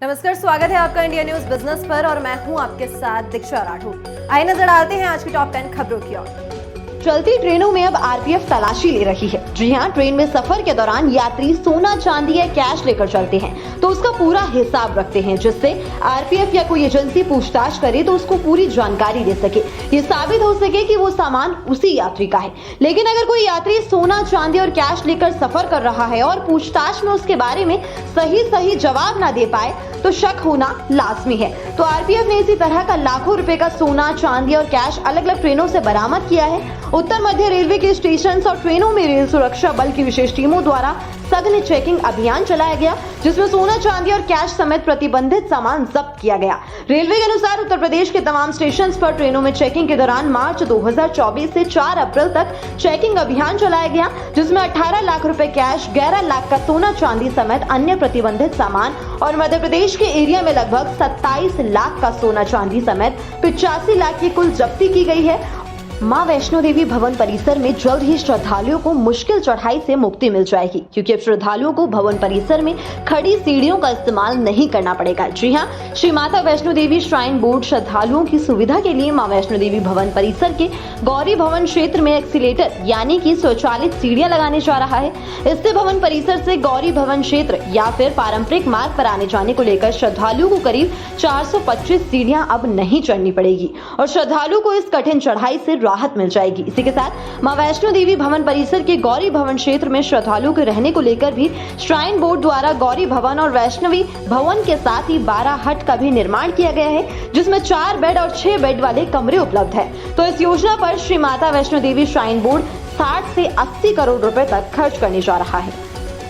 नमस्कार, स्वागत है आपका इंडिया न्यूज बिजनेस पर और मैं हूं आपके साथ दीक्षा राठौर। आइए नजर डालते हैं आज की टॉप 10 खबरों की ओर। चलती ट्रेनों में अब आरपीएफ तलाशी ले रही है। जी हां, ट्रेन में सफर के दौरान यात्री सोना, चांदी या कैश लेकर चलते हैं तो उसका पूरा हिसाब रखते हैं, जिससे आरपीएफ या कोई एजेंसी पूछताछ करे तो उसको पूरी जानकारी दे सके, ये साबित हो सके कि वो सामान उसी यात्री का है। लेकिन अगर कोई यात्री सोना, चांदी और कैश लेकर सफर कर रहा है और पूछताछ में उसके बारे में सही जवाब ना दे पाए तो शक होना लाजमी है। तो आरपीएफ ने इसी तरह का लाखों रुपए का सोना, चांदी और कैश अलग अलग ट्रेनों से बरामद किया है। उत्तर मध्य रेलवे के स्टेशन और ट्रेनों में रेल सुरक्षा बल की विशेष टीमों द्वारा सघन चेकिंग अभियान चलाया गया, जिसमें सोना, चांदी और कैश समेत प्रतिबंधित सामान जब्त किया गया। रेलवे के अनुसार उत्तर प्रदेश के तमाम स्टेशन पर ट्रेनों में चेकिंग के दौरान मार्च 2024 से 4 अप्रैल तक चेकिंग अभियान चलाया गया, जिसमें 18 लाख रुपए कैश, 11 लाख का सोना, चांदी समेत अन्य प्रतिबंधित सामान और मध्य प्रदेश के एरिया में लगभग 27 लाख का सोना, चांदी समेत 85 लाख की कुल जब्ती की गई है। मां वैष्णो देवी भवन परिसर में जल्द ही श्रद्धालुओं को मुश्किल चढ़ाई से मुक्ति मिल जाएगी, क्योंकि अब श्रद्धालुओं को भवन परिसर में खड़ी सीढ़ियों का इस्तेमाल नहीं करना पड़ेगा। जी हां, श्री माता वैष्णो देवी श्राइन बोर्ड श्रद्धालुओं की सुविधा के लिए मां वैष्णो देवी भवन परिसर के गौरी भवन क्षेत्र में एक्सीलेटर यानी कि स्वचालित सीढ़ियां लगाने जा रहा है। इससे भवन परिसर से गौरी भवन क्षेत्र या फिर पारंपरिक मार्ग पर आने जाने को लेकर श्रद्धालुओं को करीब 425 सीढ़ियां अब नहीं चढ़नी पड़ेगी और श्रद्धालुओं को इस कठिन चढ़ाई से राहत मिल जाएगी। इसी के साथ मां वैष्णो देवी भवन परिसर के गौरी भवन क्षेत्र में श्रद्धालुओं के रहने को लेकर भी श्राइन बोर्ड द्वारा गौरी भवन और वैष्णवी भवन के साथ ही 12 हट का भी निर्माण किया गया है, जिसमें 4 बेड और 6 बेड वाले कमरे उपलब्ध है। तो इस योजना पर श्री माता वैष्णो देवी श्राइन बोर्ड 60 से 80 करोड़ रुपए तक खर्च करने जा रहा है।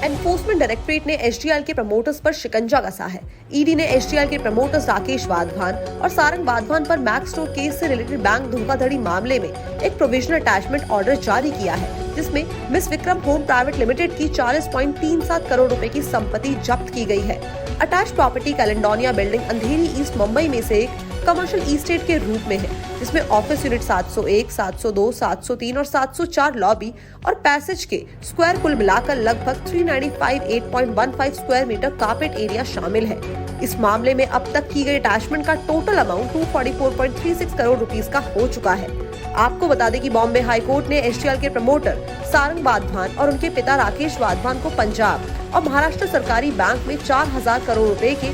एनफोर्समेंट डायरेक्टरेट ने एचडीएल के प्रमोटर्स पर शिकंजा कसा है। ईडी ने एचडीएल के प्रमोटर्स राकेश वाधवान और सारंग वाधवान पर मैक्स स्टोर केस से रिलेटेड बैंक धोखाधड़ी मामले में एक प्रोविजनल अटैचमेंट ऑर्डर जारी किया है, जिसमें miss Vikram home private limited की 40.37 करोड़ रुपए की संपत्ति जब्त की गई है। अटैच प्रॉपर्टी कैलेंडोनिया बिल्डिंग अंधेरी ईस्ट मुंबई में से एक कमर्शियल इस्टेट के रूप में है, जिसमें ऑफिस यूनिट 701, 702, 703 और 704 लॉबी और पैसेज के स्क्वायर कुल मिलाकर लगभग 395.815 स्क्वायर मीटर कारपेट एरिया शामिल है। इस मामले में अब तक की गई अटैचमेंट का टोटल अमाउंट 244.36 करोड़ रुपीस का हो चुका है। आपको बता दें कि बॉम्बे हाई कोर्ट ने एचडीएल के प्रमोटर सारंग वाधवान और उनके पिता राकेश वाधवान को पंजाब और महाराष्ट्र सरकारी बैंक में 4000 करोड़ रुपए के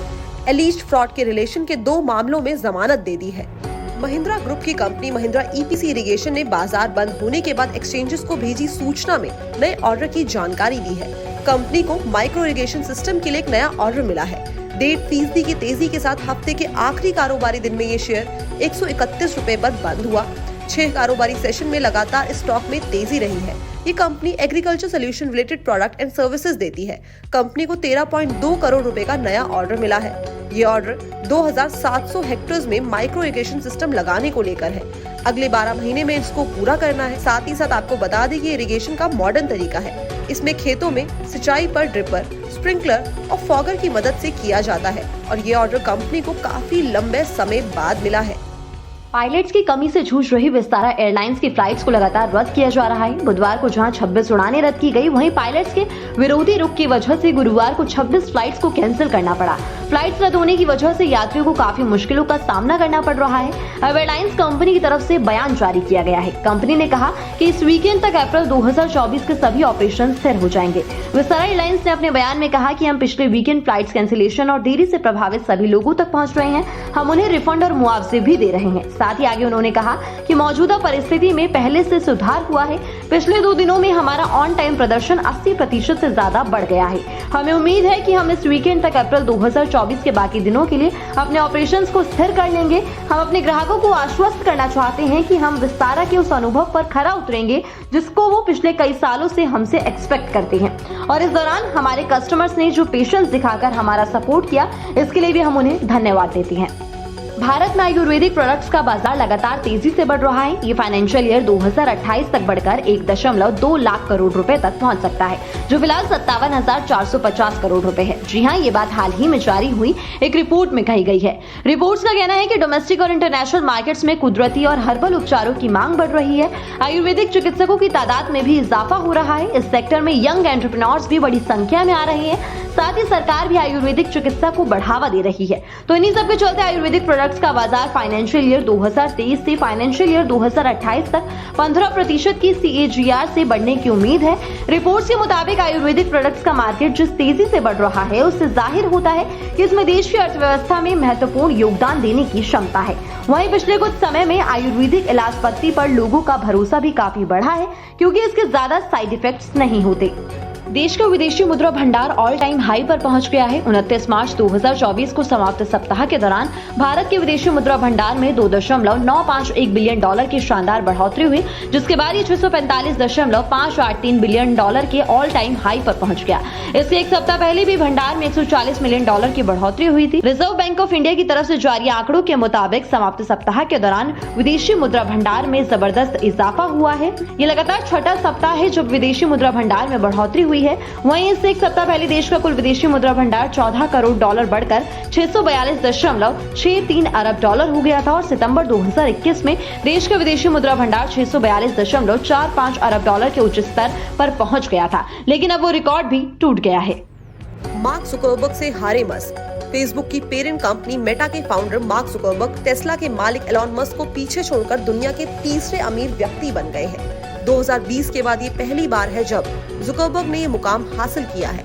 एलिज्ड फ्रॉड के रिलेशन के 2 मामलों में जमानत दे दी है। महिंद्रा ग्रुप की कंपनी महिंद्रा ईपीसी इरिगेशन ने बाजार बंद होने के बाद एक्सचेंजेस को भेजी सूचना में नए ऑर्डर की जानकारी दी है। कंपनी को माइक्रो इरिगेशन सिस्टम के लिए एक नया ऑर्डर मिला है। 1.5% की तेजी के साथ हफ्ते के आखिरी कारोबारी दिन में ये शेयर 131 रुपए पर बंद हुआ। 6 कारोबारी सेशन में लगातार स्टॉक में तेजी रही है। ये company agriculture solution related product and services देती है। कंपनी को 13.2 करोड़ रुपए का नया ऑर्डर मिला है। ये ऑर्डर 2700 हेक्टेयर्स में माइक्रो इरिगेशन सिस्टम लगाने को लेकर है। अगले 12 महीने में इसको पूरा करना है। साथ ही साथ आपको बता दें कि इरिगेशन का मॉडर्न तरीका है। इसमें खेतों में सिंचाई पर ड्रिपर, स्प्रिंकलर और फॉगर की मदद से किया जाता है और ये ऑर्डर कंपनी को काफी लंबे समय बाद मिला है। पायलट्स की कमी से जूझ रही विस्तारा एयरलाइंस की फ्लाइट्स को लगातार रद्द किया जा रहा है। बुधवार को जहां 26 उड़ानें रद्द की गई, वहीं पायलट्स के विरोधी रुख की वजह से गुरुवार को 26 फ्लाइट्स को कैंसिल करना पड़ा। फ्लाइट्स रद्द होने की वजह से यात्रियों को काफी मुश्किलों का सामना करना पड़ रहा है। अब एयरलाइंस कंपनी की तरफ से बयान जारी किया गया है। कंपनी ने कहा कि इस वीकेंड तक अप्रैल 2024 के सभी ऑपरेशन स्थिर हो जाएंगे। विस्तारा एयरलाइंस ने अपने बयान में कहा कि हम पिछले वीकेंड फ्लाइट्स कैंसिलेशन और देरी से प्रभावित सभी लोगों तक पहुंच रहे हैं। हम उन्हें रिफंड और मुआवजे भी दे रहे हैं। साथ ही आगे उन्होंने कहा कि मौजूदा परिस्थिति में पहले से सुधार हुआ है। पिछले 2 दिनों में हमारा ऑन टाइम प्रदर्शन 80% से ज्यादा बढ़ गया है। हमें उम्मीद है कि हम इस वीकेंड तक अप्रैल 2024 के बाकी दिनों के लिए अपने ऑपरेशंस को स्थिर कर लेंगे। हम अपने ग्राहकों को आश्वस्त करना चाहते हैं कि हम विस्तारा के उस अनुभव पर खरा उतरेंगे जिसको वो पिछले कई सालों से हमसे एक्सपेक्ट करते हैं और इस दौरान हमारे कस्टमर्स ने जो पेशेंस दिखाकर हमारा सपोर्ट किया, इसके लिए भी हम उन्हें धन्यवाद देते हैं। भारत में आयुर्वेदिक प्रोडक्ट्स का बाजार लगातार तेजी से बढ़ रहा है। ये फाइनेंशियल ईयर 2028 तक बढ़कर 1.2 लाख करोड़ रुपए तक पहुंच सकता है, जो फिलहाल 57,450 करोड़ रुपए है। जी हां, ये बात हाल ही में जारी हुई एक रिपोर्ट में कही गई है। रिपोर्ट्स का कहना है कि डोमेस्टिक और इंटरनेशनल मार्केट्स में कुदरती और हर्बल उपचारों की मांग बढ़ रही है। आयुर्वेदिक चिकित्सकों की तादाद में भी इजाफा हो रहा है। इस सेक्टर में यंग एंटरप्रेन्योर्स भी बड़ी संख्या में आ रहे हैं। साथ ही सरकार भी आयुर्वेदिक चिकित्सा को बढ़ावा दे रही है। तो इन्हीं सब के चलते आयुर्वेदिक प्रोडक्ट्स का बाजार फाइनेंशियल ईयर 2023 से फाइनेंशियल ईयर 2028 तक 15% की CAGR से बढ़ने की उम्मीद है। रिपोर्ट्स के मुताबिक आयुर्वेदिक प्रोडक्ट्स का मार्केट जिस तेजी से बढ़ रहा है उससे जाहिर होता है कि इसमें देश की अर्थव्यवस्था में महत्वपूर्ण योगदान देने की क्षमता है। वहीं पिछले कुछ समय में आयुर्वेदिक इलाज पद्धति पर लोगों का भरोसा भी काफी बढ़ा है क्योंकि इसके ज्यादा साइड इफेक्ट्स नहीं होते। देश का विदेशी मुद्रा भंडार ऑल टाइम हाई पर पहुंच गया है। 29 मार्च 2024 को समाप्त सप्ताह के दौरान भारत के विदेशी मुद्रा भंडार में $2.951 बिलियन की शानदार बढ़ोतरी हुई, जिसके बाद ये $645.583 बिलियन के ऑल टाइम हाई पर पहुंच गया। इससे एक सप्ताह पहले भी भंडार में $140 मिलियन की बढ़ोतरी हुई थी। रिजर्व बैंक ऑफ इंडिया की तरफ से जारी आंकड़ों के मुताबिक समाप्त सप्ताह के दौरान विदेशी मुद्रा भंडार में जबरदस्त इजाफा हुआ है। ये लगातार छठा सप्ताह है जब विदेशी मुद्रा भंडार में बढ़ोतरी हुई है। वहीं इससे एक सप्ताह पहले देश का कुल विदेशी मुद्रा भंडार $14 करोड़ बढ़कर $642.63 अरब हो गया था और सितंबर 2021 में देश का विदेशी मुद्रा भंडार $642.45 अरब के उच्च स्तर पर पहुंच गया था, लेकिन अब वो रिकॉर्ड भी टूट गया है। मार्क जुकरबर्ग से हारे मस्क। फेसबुक की पेरेंट कंपनी मेटा के फाउंडर मार्क जुकरबर्ग टेस्ला के मालिक एलॉन मस्क को पीछे छोड़कर दुनिया के तीसरे अमीर व्यक्ति बन गए हैं। 2020 के बाद ये पहली बार है जब जुकरबर्ग ने ये मुकाम हासिल किया है।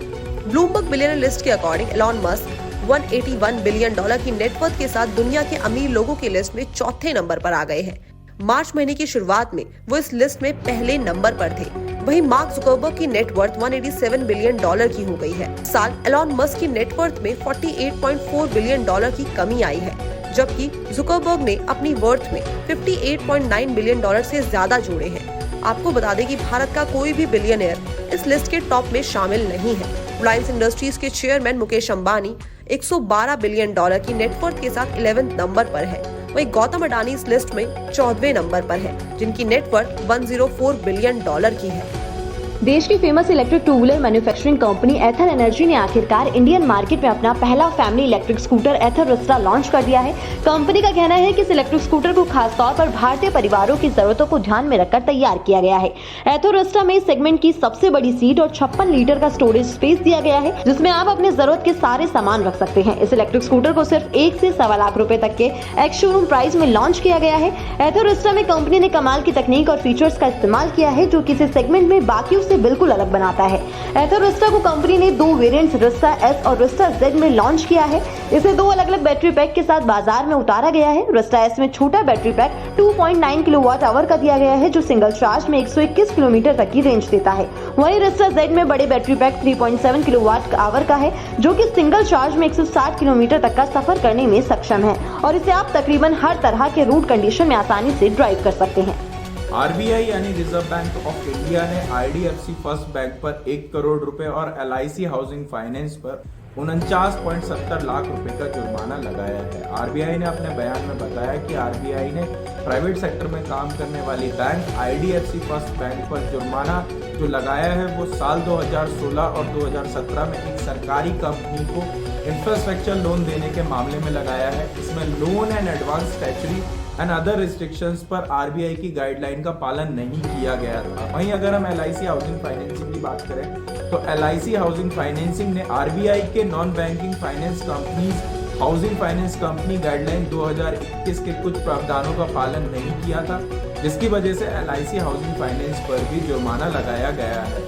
ब्लूमबर्ग बिलियनर लिस्ट के अकॉर्डिंग एलॉन मस्क $181 बिलियन की नेटवर्थ के साथ दुनिया के अमीर लोगों की लिस्ट में चौथे नंबर पर आ गए हैं। मार्च महीने की शुरुआत में वो इस लिस्ट में पहले नंबर पर थे। वहीं मार्क जुकरबर्ग की नेटवर्थ $187 बिलियन की हो गई है। साल एलॉन मस्क की नेटवर्थ में $48.4 बिलियन की कमी आई है, जबकि जुकरबर्ग ने अपनी वर्थ में $58.9 बिलियन से ज्यादा जोड़े हैं। आपको बता दें कि भारत का कोई भी बिलियनियर इस लिस्ट के टॉप में शामिल नहीं है। रिलायंस इंडस्ट्रीज के चेयरमैन मुकेश अंबानी $112 बिलियन की नेटवर्थ के साथ 11वें नंबर पर है। वहीं गौतम अडानी इस लिस्ट में 14वें नंबर पर है, जिनकी नेटवर्थ $104 बिलियन की है। देश की famous electric two wheeler manufacturing company Ather Energy ने आखिरकार इंडियन मार्केट में अपना पहला family electric scooter Ather Rizta launch कर दिया है। कंपनी का कहना है कि इस इलेक्ट्रिक स्कूटर को खास तौर पर भारतीय परिवारों की जरूरतों को ध्यान में रखकर तैयार किया गया है। एथर रिस्टा में सेगमेंट की सबसे बड़ी सीट और 56 लीटर का स्टोरेज स्पेस दिया गया है, जिसमें आप अपने जरूरत के सारे सामान रख सकते हैं। इस इलेक्ट्रिक स्कूटर को सिर्फ 1 से सवा लाख रुपए तक के एक्स शोरूम प्राइस में लॉन्च किया गया है। एथर रिस्टा में कंपनी ने कमाल की तकनीक और फीचर्स का इस्तेमाल किया है, जो किसी सेगमेंट में बाकियों से बिल्कुल अलग बनाता है। एथर रिस्टा को कंपनी ने 2 वेरिएंट्स रिस्टा एस और रिस्टा जेड में लॉन्च किया है। इसे 2 अलग-अलग बैटरी पैक के साथ बाजार में उतारा गया है। रिस्टा एस में छोटा बैटरी पैक 2.9 किलोवाट आवर का दिया गया है, जो सिंगल चार्ज में 121 किलोमीटर तक की रेंज देता है। वहीं रिस्टा जेड में बड़े बैटरी पैक 3.7 किलोवाट आवर का है, जो कि सिंगल चार्ज में 160 किलोमीटर तक का सफर करने में सक्षम है और इसे आप तकरीबन हर तरह के रूट कंडीशन में आसानी से ड्राइव कर सकते हैं। RBI यानी रिजर्व बैंक ऑफ इंडिया ने IDFC फर्स्ट बैंक पर 1 करोड़ रुपए और LIC हाउसिंग फाइनेंस पर 49.70 लाख रुपए का जुर्माना लगाया है। RBI ने अपने बयान में बताया कि RBI ने प्राइवेट सेक्टर में काम करने वाली बैंक IDFC फर्स्ट बैंक पर जुर्माना जो लगाया है वो साल 2016 और 2017 में एक सरकारी कंपनी को इंफ्रास्ट्रक्चर लोन देने के मामले में लगाया है। इसमें loan and advance statutory and other restrictions पर RBI की गाइडलाइन का पालन नहीं किया गया था। वहीं अगर हम LIC हाउसिंग फाइनेंसिंग की बात करें तो LIC हाउसिंग फाइनेंसिंग ने RBI के non banking finance companies housing finance company guideline 2021 के कुछ प्रावधानों का पालन नहीं किया था, जिसकी वजह से LIC हाउसिंग फाइनेंस पर भी जुर्माना लगाया गया है।